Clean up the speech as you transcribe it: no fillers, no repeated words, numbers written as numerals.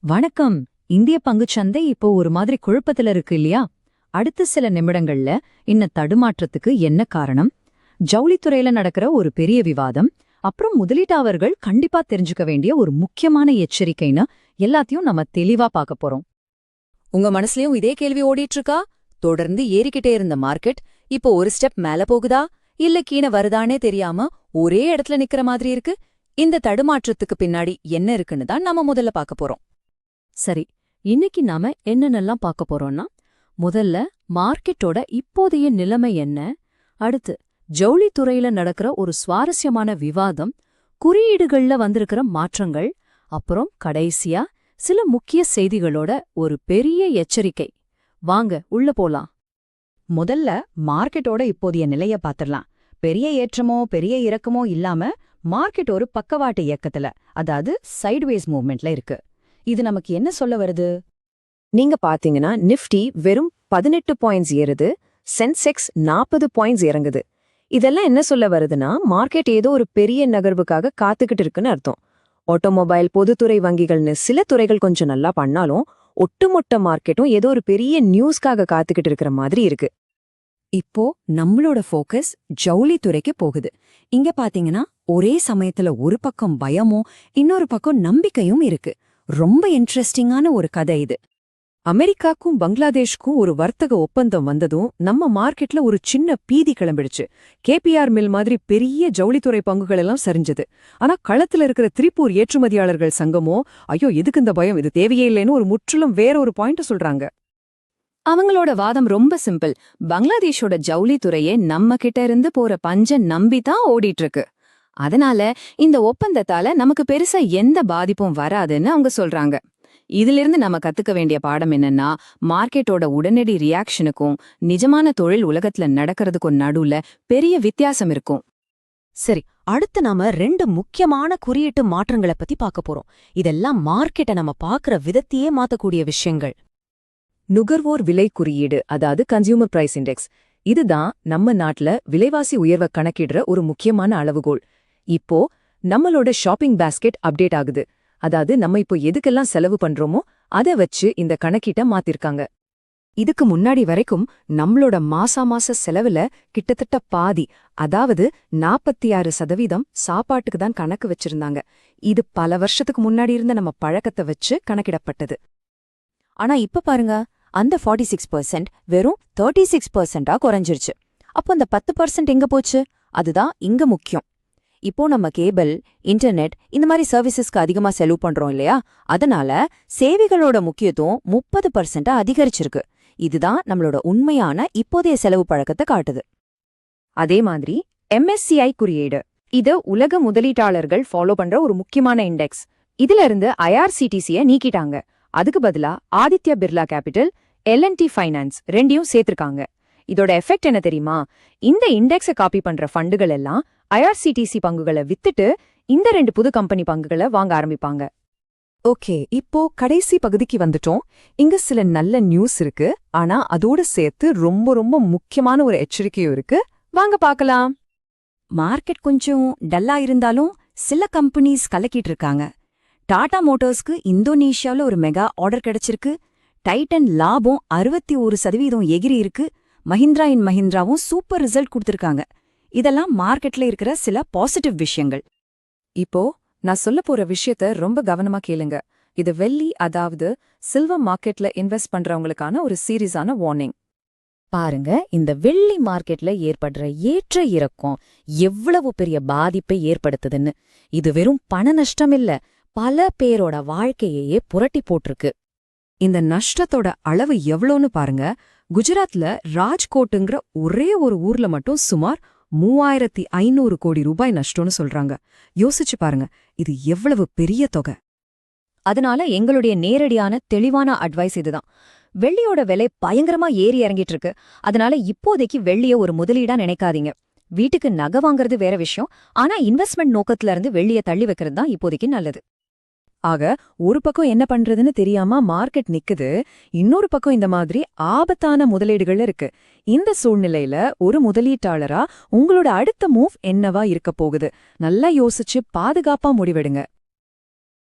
வணக்கம். இந்திய பங்குச்சந்தை இப்போ ஒரு மாதிரி குழப்பத்துல இருக்கு இல்லையா? அடுத்த சில நிமிடங்கள்ல இந்த தடுமாற்றத்துக்கு என்ன காரணம்? ஜவுளித்துறையில நடக்கிற ஒரு பெரிய விவாதம், அப்புறம் முதலீட்டாளர்கள் கண்டிப்பா தெரிஞ்சுக்க வேண்டிய ஒரு முக்கியமான எச்சரிக்கைன்னு எல்லாத்தையும் நம்ம தெளிவா பார்க்க போறோம். உங்க மனசுலயும் இதே கேள்வி ஓடிட்டு இருக்கா? தொடர்ந்து ஏறிக்கிட்டே இருந்த மார்க்கெட் இப்போ ஒரு ஸ்டெப் மேல போகுதா இல்ல கீழே வருதானே தெரியாம ஒரே இடத்துல நிக்கிற மாதிரி இருக்கு. இந்த தடுமாற்றத்துக்கு பின்னாடி என்ன இருக்குன்னு தான் நாம முதல்ல பார்க்க போறோம். சரி, இன்னைக்கு நாம என்னென்னலாம் பார்க்க போறோம்னா, முதல்ல மார்க்கெட்டோட இப்போதைய நிலைமை என்ன, அடுத்து ஜவுளித்துறையில நடக்கிற ஒரு சுவாரஸ்யமான விவாதம், குறியீடுகள்ல வந்திருக்கிற மாற்றங்கள், அப்புறம் கடைசியா சில முக்கிய செய்திகளோட ஒரு பெரிய எச்சரிக்கை. வாங்க உள்ள போலாம். முதல்ல மார்க்கெட்டோட இப்போதைய நிலைய பாத்திரலாம். பெரிய ஏற்றமோ பெரிய இறக்கமோ இல்லாம மார்க்கெட் ஒரு பக்கவாட்டு இயக்கத்துல, அதாவது சைட்வேஸ் மூவ்மெண்ட்ல இருக்கு. இது நமக்கு என்ன சொல்ல வருது? நீங்க பாத்தீங்கன்னா நிஃப்டி வெறும் 18 பாயிண்ட்ஸ் ஏறுது, சென்செக்ஸ் 40 பாயிண்ட்ஸ் இறங்குது. இதெல்லாம் என்ன சொல்ல வருதுன்னா, மார்க்கெட் ஏதோ ஒரு பெரிய நகர்வுக்காக காத்துக்கிட்டு இருக்குன்னு அர்த்தம். ஆட்டோமொபைல், பொதுத்துறை வங்கிகள்னு சில துறைகள் கொஞ்சம் நல்லா பண்ணாலும் ஒட்டுமொத்த மார்க்கெட்டும் ஏதோ ஒரு பெரிய நியூஸ்க்காக காத்துக்கிட்டு இருக்கிற மாதிரி இருக்கு. இப்போ நம்மளோட ஃபோக்கஸ் ஜவுளித்துறைக்கு போகுது. இங்க பாத்தீங்கன்னா ஒரே சமயத்துல ஒரு பக்கம் பயமும் இன்னொரு பக்கம் நம்பிக்கையும் இருக்கு. ரொம்ப இன்ட்ரெஸ்டிங்கான ஒரு கதை இது. அமெரிக்காக்கும் பங்களாதேஷ்க்கும் ஒரு வர்த்தக ஒப்பந்தம் வந்ததும் நம்ம மார்க்கெட்ல ஒரு சின்ன பீதி கிளம்பிடுச்சு. கேபிஆர் மில் மாதிரி பெரிய ஜவுளித்துறை பங்குகள் எல்லாம் சரிஞ்சது. ஆனா களத்துல இருக்கிற திரிபூர் ஏற்றுமதியாளர்கள் சங்கமோ, ஐயோ எதுக்கு இந்த பயம், இது தேவையே இல்லைன்னு ஒரு முற்றிலும் வேற ஒரு பாயிண்ட் சொல்றாங்க. அவங்களோட வாதம் ரொம்ப சிம்பிள். பங்களாதேஷோட ஜவுளித்துறையே நம்ம கிட்ட இருந்து போற பஞ்ச நம்பிதான் ஓடிட்டு இருக்கு. அதனால இந்த ஒப்பந்தத்தால நமக்கு பெருசா எந்த பாதிப்பும் வராதுன்னு அவங்க சொல்றாங்க. இதிலிருந்து நம்ம கத்துக்க வேண்டிய பாடம் என்னன்னா, மார்க்கெட்டோட உடனடி ரியாக்ஷனுக்கும் நிஜமான தொழில் உலகத்துல நடக்கிறதுக்கும் நடுவுல பெரிய வித்தியாசம் இருக்கும். சரி, அடுத்து நாம 2 முக்கியமான குறியீட்டு மாற்றங்களை பத்தி பார்க்க போறோம். இதெல்லாம் மார்க்கெட்டை நம்ம பார்க்கற விதத்தையே மாத்தக்கூடிய விஷயங்கள். நுகர்வோர் விலை குறியீடு, அதாவது கன்சியூமர் பிரைஸ் இண்டெக்ஸ். இதுதான் நம்ம நாட்டுல விலைவாசி உயர்வை கணக்கிடுற ஒரு முக்கியமான அளவுகோல். இப்போ நம்மளோட ஷாப்பிங் பாஸ்கெட் அப்டேட் ஆகுது. அதாவது நம்ம இப்போ எதுக்கெல்லாம் செலவு பண்றோமோ அதை வச்சு இந்த கணக்கீட்ட மாத்திருக்காங்க. இதுக்கு முன்னாடி வரைக்கும் நம்மளோட மாச செலவுல கிட்டத்தட்ட பாதி, அதாவது 46% சாப்பாட்டுக்கு தான் கணக்கு வச்சிருந்தாங்க. இது பல வருஷத்துக்கு முன்னாடி இருந்த நம்ம பழக்கத்தை வச்சு கணக்கிடப்பட்டது. ஆனா இப்ப பாருங்க, அந்த 46% வெறும் 36%ஆ குறைஞ்சிருச்சு. அப்போ அந்த 10% எங்க போச்சு? அதுதான் இங்க முக்கியம். இப்போ நம்ம கேபிள், இன்டர்நெட் இந்த மாதிரி சர்வீசஸ்க்கு அதிகமா செலவு பண்றோம் இல்லையா? அதனால சேவைகளோட முக்கியத்துவம் 30% அதிகரிச்சிருக்கு. இதுதான் நம்மளோட உண்மையான இப்போதைய செலவு பழக்கத்தை காட்டுது. அதே மாதிரி MSCI குறியீடு, இது உலக முதலீட்டாளர்கள் ஃபாலோ பண்ற ஒரு முக்கியமான இண்டெக்ஸ். இதுல இருந்து IRCTC-ய நீக்கிட்டாங்க. அதுக்கு பதிலா Aditya Birla capital, L&T finance ரெண்டையும் சேர்த்திருக்காங்க. இதோட எஃபெக்ட் என்ன தெரியுமா? இந்த இண்டெக்ஸை காப்பி பண்ற ஃபண்டுகள் எல்லாம் IRCTC பங்குகளை வித்துட்டு இந்த 2 புது கம்பெனி பங்குகளை வாங்க ஆரம்பிப்பாங்க. ஓகே, இப்போ கடைசி பகுதிக்கு வந்துட்டோம். இங்க சில நல்ல நியூஸ் இருக்கு, ஆனா அதோட சேர்த்து ரொம்ப ரொம்ப முக்கியமான ஒரு எச்சரிக்கையும் இருக்கு. வாங்க பார்க்கலாம். மார்க்கெட் கொஞ்சம் டல்லா இருந்தாலும் சில கம்பெனிஸ் கலக்கிட்டு இருக்காங்க. டாடா மோட்டார்ஸ்க்கு இந்தோனேஷியாவில் ஒரு மெகா ஆர்டர் கிடைச்சிருக்கு. டைட்டன் லாபம் 61% எகிரி இருக்கு. மஹிந்திரா அண்ட் மஹிந்திராவும் சூப்பர் ரிசல்ட் கொடுத்திருக்காங்க. இதெல்லாம் மார்க்கெட்ல இருக்கிற சில பாசிட்டிவ் விஷயங்கள். இப்போ நான் சொல்ல போற விஷயத்த ரொம்ப கவனமா கேளுங்க. இது வெள்ளி, அதாவது சில்வர் மார்க்கெட்ல இன்வெஸ்ட் பண்றவங்களுக்கான ஒரு சீரியஸான வார்னிங். பாருங்க, இந்த வெள்ளி மார்க்கெட்ல ஏற்படுற ஏற்ற இறக்கம் எவ்வளவு பெரிய பாதிப்பை ஏற்படுத்துதுன்னு. இது வெறும் பண நஷ்டம் இல்ல, பல பேரோட வாழ்க்கையே புரட்டி போட்டிருக்கு. இந்த நஷ்டத்தோட அளவு எவ்வளோன்னு பாருங்க. குஜராத்ல ராஜ்கோட்டுங்கிற ஒரே ஒரு ஊர்ல மட்டும் சுமார் 3500 கோடி ரூபாய் நஷ்டம்னு சொல்றாங்க. யோசிச்சு பாருங்க, இது எவ்வளவு பெரிய தொகை. அதனால எங்களுடைய நேரடியான தெளிவான அட்வைஸ் இதுதான். வெள்ளியோட விலை பயங்கரமா ஏறி இறங்கிட்டு இருக்கு. அதனால இப்போதைக்கு வெள்ளிய ஒரு முதலீடா நினைக்காதீங்க. வீட்டுக்கு நகை வாங்குறது வேற விஷயம், ஆனா இன்வெஸ்ட்மெண்ட் நோக்கத்துல இருந்து வெள்ளிய தள்ளி வைக்கிறது தான் இப்போதைக்கு நல்லது. ஆக ஒரு பக்கம் என்ன பண்றதுன்னு தெரியாம மார்க்கெட் நிக்குது, இன்னொரு பக்கம் இந்த மாதிரி ஆபத்தான முதலீடுகள் இருக்கு. இந்த சூழ்நிலையில ஒரு முதலீட்டாளரா உங்களோட அடுத்த மூவ் என்னவா இருக்க போகுது? நல்லா யோசிச்சு பாதுகாப்பா முடிவெடுங்க.